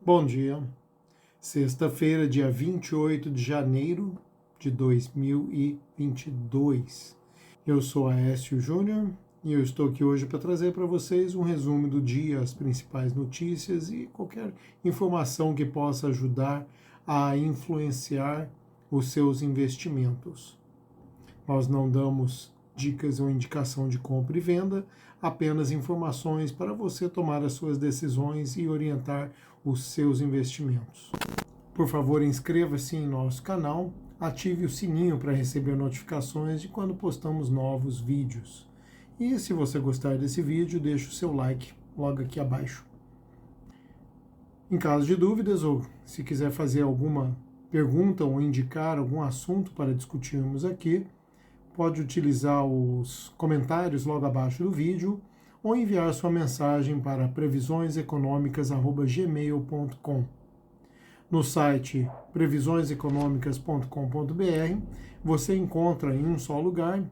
Bom dia, sexta-feira, dia 28 de janeiro de 2022. Eu sou Aécio Júnior e eu estou aqui hoje para trazer para vocês um resumo do dia, as principais notícias e qualquer informação que possa ajudar a influenciar os seus investimentos. Nós não damos dicas ou indicação de compra e venda, apenas informações para você tomar as suas decisões e orientar os seus investimentos. Por favor, inscreva-se em nosso canal, ative o sininho para receber notificações de quando postamos novos vídeos. E se você gostar desse vídeo, deixe o seu like logo aqui abaixo. Em caso de dúvidas ou se quiser fazer alguma pergunta ou indicar algum assunto para discutirmos aqui, pode utilizar os comentários logo abaixo do vídeo ou enviar sua mensagem para previsioneseconomicas@gmail.com. No site previsioneseconomicas.com.br você encontra em um só lugar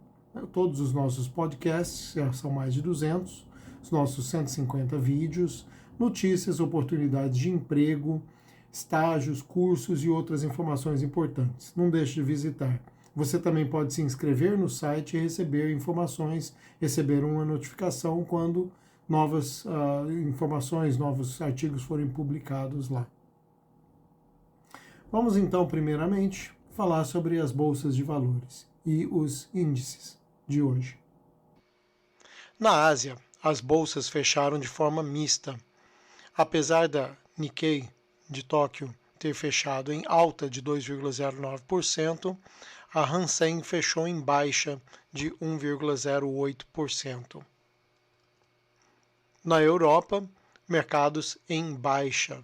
todos os nossos podcasts, são mais de 200, os nossos 150 vídeos, notícias, oportunidades de emprego, estágios, cursos e outras informações importantes. Não deixe de visitar. Você também pode se inscrever no site e receber informações, receber uma notificação quando novas informações, novos artigos forem publicados lá. Vamos então, primeiramente, falar sobre as bolsas de valores e os índices de hoje. Na Ásia, as bolsas fecharam de forma mista. Apesar da Nikkei de Tóquio ter fechado em alta de 2,09%, a Hang fechou em baixa de 1,08%. Na Europa, mercados em baixa.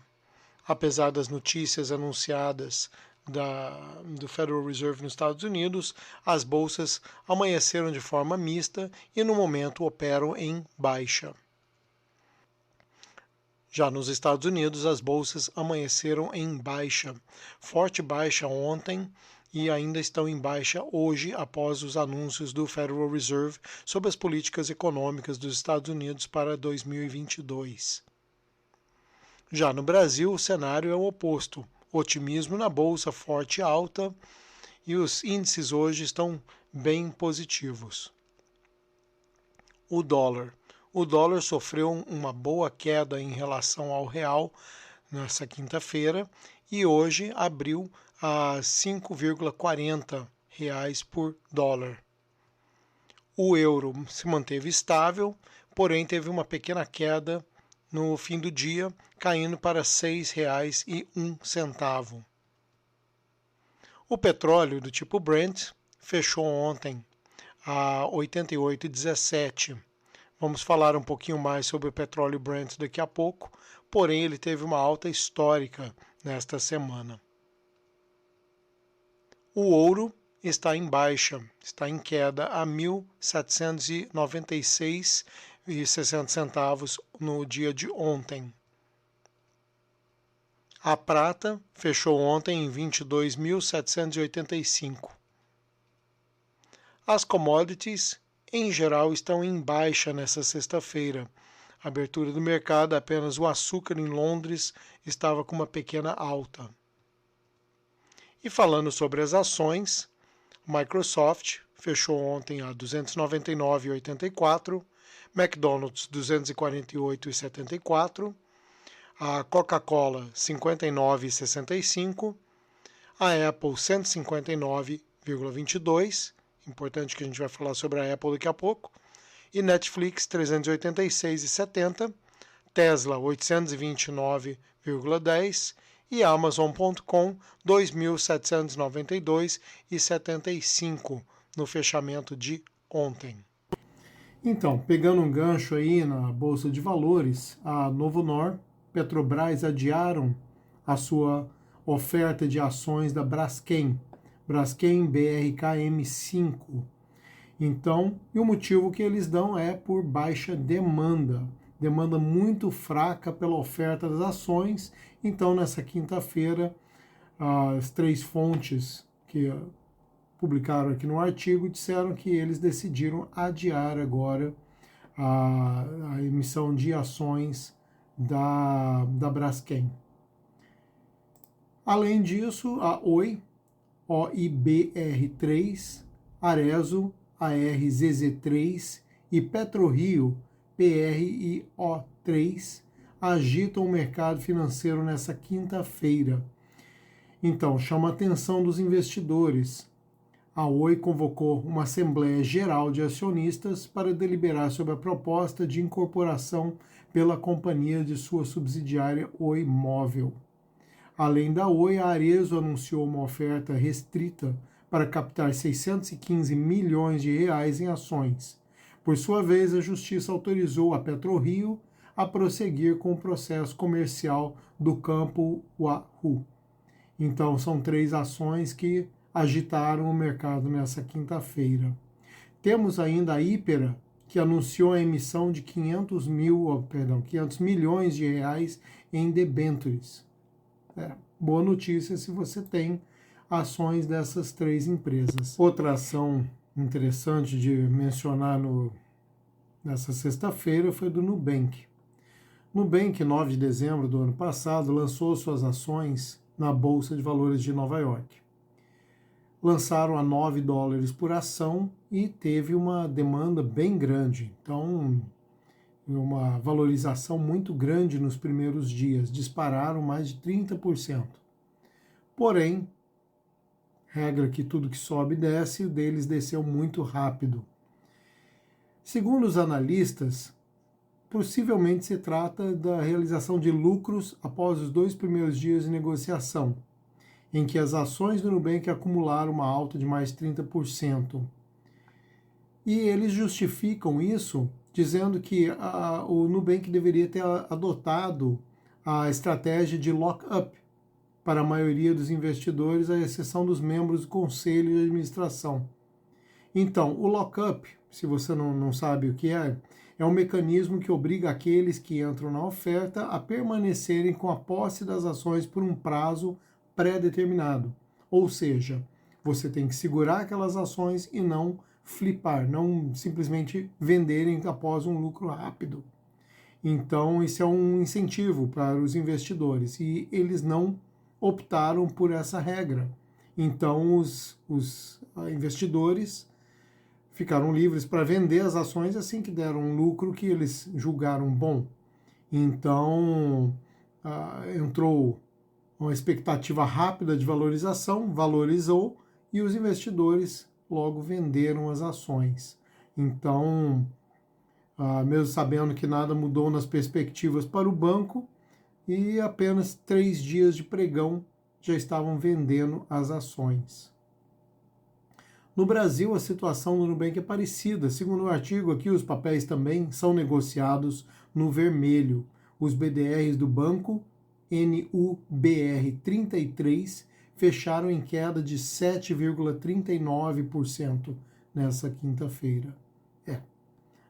Apesar das notícias anunciadas do Federal Reserve nos Estados Unidos, as bolsas amanheceram de forma mista e no momento operam em baixa. Já nos Estados Unidos, as bolsas amanheceram em baixa, forte baixa ontem e ainda estão em baixa hoje após os anúncios do Federal Reserve sobre as políticas econômicas dos Estados Unidos para 2022. Já no Brasil, o cenário é o oposto. Otimismo na bolsa, forte e alta, e os índices hoje estão bem positivos. O dólar sofreu uma boa queda em relação ao real nessa quinta-feira e hoje abriu a R$ 5,40 por dólar. O euro se manteve estável, porém teve uma pequena queda no fim do dia, caindo para R$ 6,01. O petróleo do tipo Brent fechou ontem a 88,17. Vamos falar um pouquinho mais sobre o petróleo Brent daqui a pouco, porém ele teve uma alta histórica nesta semana. O ouro está em baixa, está em queda a 1.796,60 no dia de ontem. A prata fechou ontem em 22.785. As commodities, em geral, estão em baixa nesta sexta-feira. A abertura do mercado, apenas o açúcar em Londres estava com uma pequena alta. E falando sobre as ações, Microsoft fechou ontem a 299,84, McDonald's 248,74, a Coca-Cola 59,65, a Apple 159,22, importante que a gente vai falar sobre a Apple daqui a pouco, e Netflix 386,70, Tesla 829,10 e Amazon.com 2.792,75 no fechamento de ontem. Então, pegando um gancho aí na Bolsa de Valores, a Novonor, Petrobras adiaram a sua oferta de ações da Braskem BRKM5. Então, e o motivo que eles dão é por baixa demanda muito fraca pela oferta das ações. Então, nessa quinta-feira, as três fontes que publicaram aqui no artigo disseram que eles decidiram adiar agora a emissão de ações da Braskem. Além disso, a Oi, OIBR3, Arezzo, ARZZ3 e PetroRio, PRIO3, agitam o mercado financeiro nessa quinta-feira. Então, chama a atenção dos investidores. A Oi convocou uma Assembleia Geral de Acionistas para deliberar sobre a proposta de incorporação pela companhia de sua subsidiária Oi Móvel. Além da Oi, a Arezzo anunciou uma oferta restrita para captar 615 milhões de reais em ações. Por sua vez, a Justiça autorizou a PetroRio a prosseguir com o processo comercial do campo Wahoo. Então, são 3 ações que agitaram o mercado nessa quinta-feira. Temos ainda a Hypera, que anunciou a emissão de 500 milhões de reais em debêntures. Boa notícia se você tem ações dessas 3 empresas. Outra ação interessante de mencionar nessa sexta-feira foi do Nubank. Nubank, 9 de dezembro do ano passado, lançou suas ações na Bolsa de Valores de Nova York. Lançaram a $9 por ação e teve uma demanda bem grande. Então, uma valorização muito grande nos primeiros dias, dispararam mais de 30%. Porém, regra que tudo que sobe desce, o deles desceu muito rápido. Segundo os analistas, possivelmente se trata da realização de lucros após os 2 primeiros dias de negociação, em que as ações do Nubank acumularam uma alta de mais 30%. E eles justificam isso dizendo que o Nubank deveria ter adotado a estratégia de lock-up para a maioria dos investidores, à exceção dos membros do conselho de administração. Então, o lock-up, se você não sabe o que é um mecanismo que obriga aqueles que entram na oferta a permanecerem com a posse das ações por um prazo pré-determinado. Ou seja, você tem que segurar aquelas ações e não flipar, não simplesmente venderem após um lucro rápido. Então, isso é um incentivo para os investidores e eles não optaram por essa regra. Então, os investidores ficaram livres para vender as ações assim que deram um lucro que eles julgaram bom. Então, entrou uma expectativa rápida de valorização, valorizou e os investidores logo venderam as ações. Então, mesmo sabendo que nada mudou nas perspectivas para o banco, e apenas 3 dias de pregão já estavam vendendo as ações. No Brasil, a situação do Nubank é parecida. Segundo o artigo aqui, os papéis também são negociados no vermelho. Os BDRs do banco, NUBR33, fecharam em queda de 7,39% nessa quinta-feira.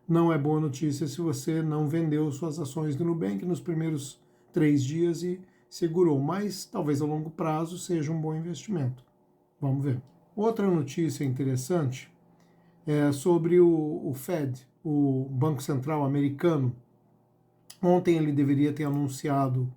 Não é boa notícia se você não vendeu suas ações do Nubank nos primeiros 3 dias e segurou, mas talvez a longo prazo seja um bom investimento. Vamos ver. Outra notícia interessante é sobre o Fed, o Banco Central americano. Ontem ele deveria ter anunciado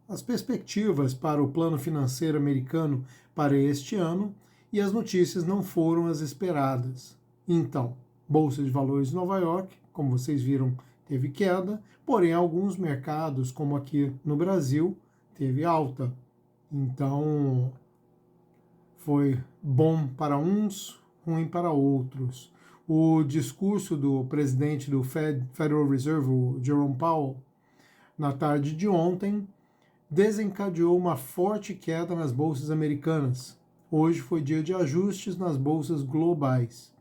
as perspectivas para o plano financeiro americano para este ano e as notícias não foram as esperadas. Então, Bolsa de Valores de Nova York, como vocês viram, teve queda, porém alguns mercados, como aqui no Brasil, teve alta. Então, foi bom para uns, ruim para outros. O discurso do presidente do Federal Reserve, o Jerome Powell, na tarde de ontem, desencadeou uma forte queda nas bolsas americanas. Hoje foi dia de ajustes nas bolsas globais.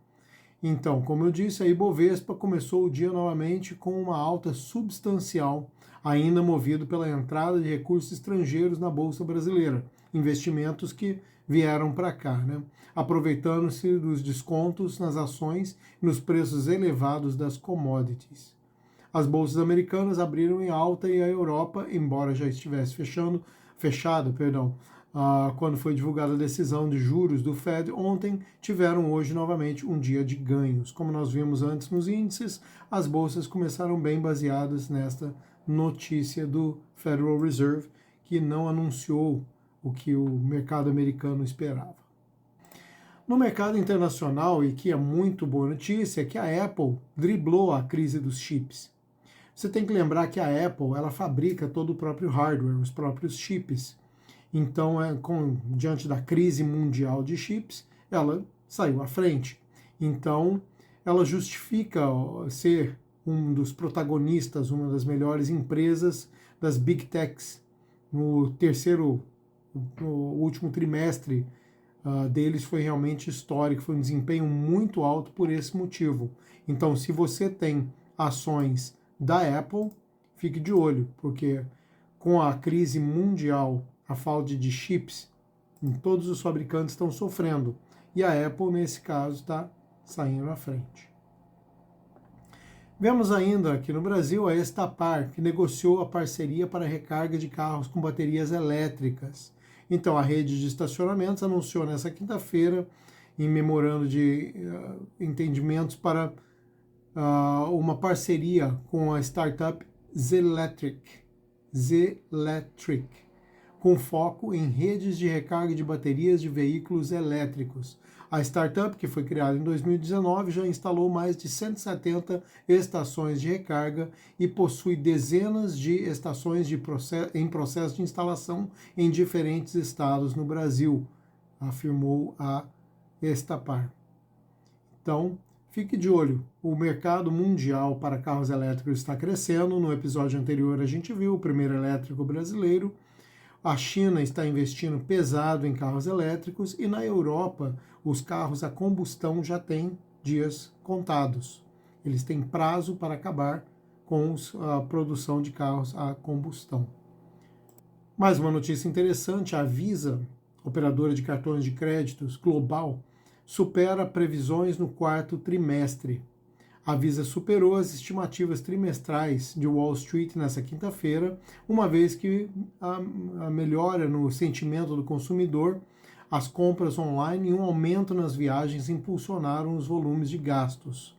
Então, como eu disse, a Ibovespa começou o dia novamente com uma alta substancial, ainda movido pela entrada de recursos estrangeiros na Bolsa Brasileira, investimentos que vieram para cá, aproveitando-se dos descontos nas ações e nos preços elevados das commodities. As bolsas americanas abriram em alta e a Europa, embora já estivesse fechada, quando foi divulgada a decisão de juros do Fed ontem, tiveram hoje novamente um dia de ganhos. Como nós vimos antes nos índices, as bolsas começaram bem baseadas nesta notícia do Federal Reserve, que não anunciou o que o mercado americano esperava. No mercado internacional, e que é muito boa notícia, é que a Apple driblou a crise dos chips. Você tem que lembrar que a Apple ela fabrica todo o próprio hardware, os próprios chips. Então, diante da crise mundial de chips, ela saiu à frente. Então, ela justifica ser um dos protagonistas, uma das melhores empresas das Big Techs. No último trimestre deles foi realmente histórico, foi um desempenho muito alto por esse motivo. Então, se você tem ações da Apple, fique de olho, porque com a crise mundial, a falta de chips, todos os fabricantes estão sofrendo. E a Apple, nesse caso, está saindo à frente. Vemos ainda aqui no Brasil a Estapar, que negociou a parceria para recarga de carros com baterias elétricas. Então, a rede de estacionamentos anunciou nessa quinta-feira, em memorando de entendimentos para uma parceria com a startup Zelectric, com foco em redes de recarga de baterias de veículos elétricos. A startup, que foi criada em 2019, já instalou mais de 170 estações de recarga e possui dezenas de estações em processo de instalação em diferentes estados no Brasil, afirmou a Estapar. Então, fique de olho, o mercado mundial para carros elétricos está crescendo. No episódio anterior a gente viu o primeiro elétrico brasileiro. A China está investindo pesado em carros elétricos e na Europa os carros a combustão já têm dias contados. Eles têm prazo para acabar com a produção de carros a combustão. Mais uma notícia interessante, a Visa, operadora de cartões de créditos global, supera previsões no quarto trimestre. A Visa superou as estimativas trimestrais de Wall Street nessa quinta-feira, uma vez que a melhora no sentimento do consumidor, as compras online e um aumento nas viagens impulsionaram os volumes de gastos.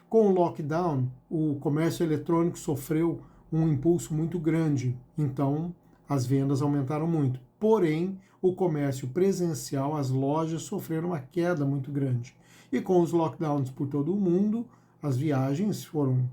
Com o lockdown, o comércio eletrônico sofreu um impulso muito grande, então as vendas aumentaram muito. Porém, o comércio presencial, as lojas sofreram uma queda muito grande. E com os lockdowns por todo o mundo, as viagens foram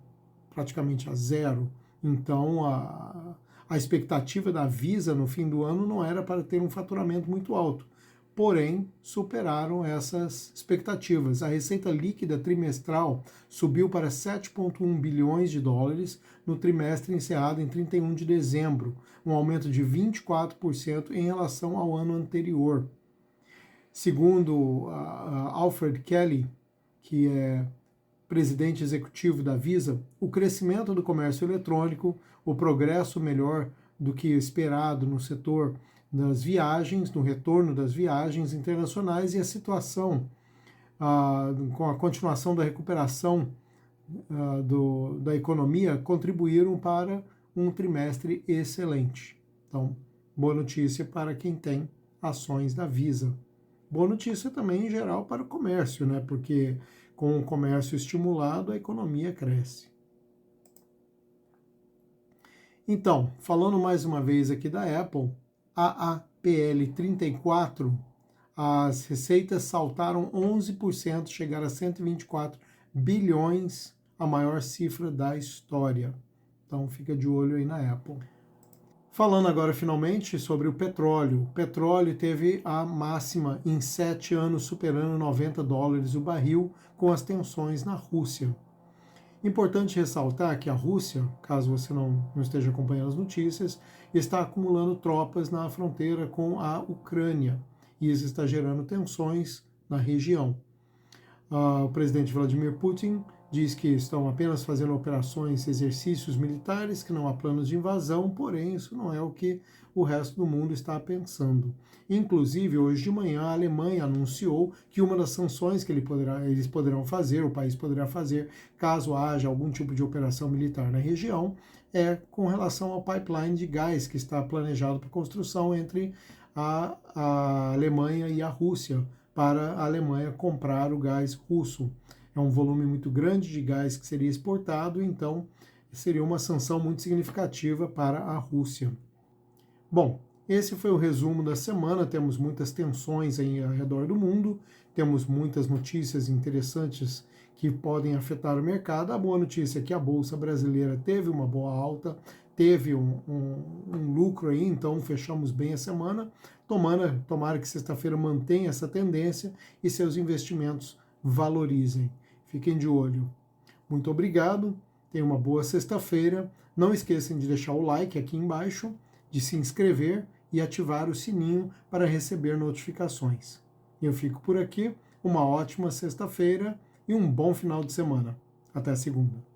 praticamente a zero. Então, a expectativa da Visa no fim do ano não era para ter um faturamento muito alto. Porém, superaram essas expectativas. A receita líquida trimestral subiu para 7,1 bilhões de dólares no trimestre encerrado em 31 de dezembro, um aumento de 24% em relação ao ano anterior. Segundo Alfred Kelly, que é presidente executivo da Visa, o crescimento do comércio eletrônico, o progresso melhor do que esperado no setor das viagens, no retorno das viagens internacionais e a situação com a continuação da recuperação da economia contribuíram para um trimestre excelente. Então, boa notícia para quem tem ações da Visa. Boa notícia também em geral para o comércio, né? Porque com o comércio estimulado, a economia cresce. Então, falando mais uma vez aqui da Apple, a APL 34, as receitas saltaram 11%, chegaram a 124 bilhões, a maior cifra da história. Então, fica de olho aí na Apple. Falando agora finalmente sobre o petróleo. O petróleo teve a máxima em 7 anos, superando 90 dólares o barril, com as tensões na Rússia. Importante ressaltar que a Rússia, caso você não esteja acompanhando as notícias, está acumulando tropas na fronteira com a Ucrânia, e isso está gerando tensões na região. O presidente Vladimir Putin diz que estão apenas fazendo operações, exercícios militares, que não há planos de invasão, porém isso não é o que o resto do mundo está pensando. Inclusive, hoje de manhã, a Alemanha anunciou que uma das sanções que eles poderão fazer, o país poderá fazer, caso haja algum tipo de operação militar na região, é com relação ao pipeline de gás que está planejado para construção entre a Alemanha e a Rússia, para a Alemanha comprar o gás russo. É um volume muito grande de gás que seria exportado, então seria uma sanção muito significativa para a Rússia. Bom, esse foi o resumo da semana. Temos muitas tensões aí ao redor do mundo, temos muitas notícias interessantes que podem afetar o mercado. A boa notícia é que a Bolsa Brasileira teve uma boa alta, teve um lucro aí, então fechamos bem a semana. Tomara que sexta-feira mantenha essa tendência e seus investimentos valorizem. Fiquem de olho. Muito obrigado, tenham uma boa sexta-feira. Não esqueçam de deixar o like aqui embaixo, de se inscrever e ativar o sininho para receber notificações. Eu fico por aqui, uma ótima sexta-feira e um bom final de semana. Até segunda.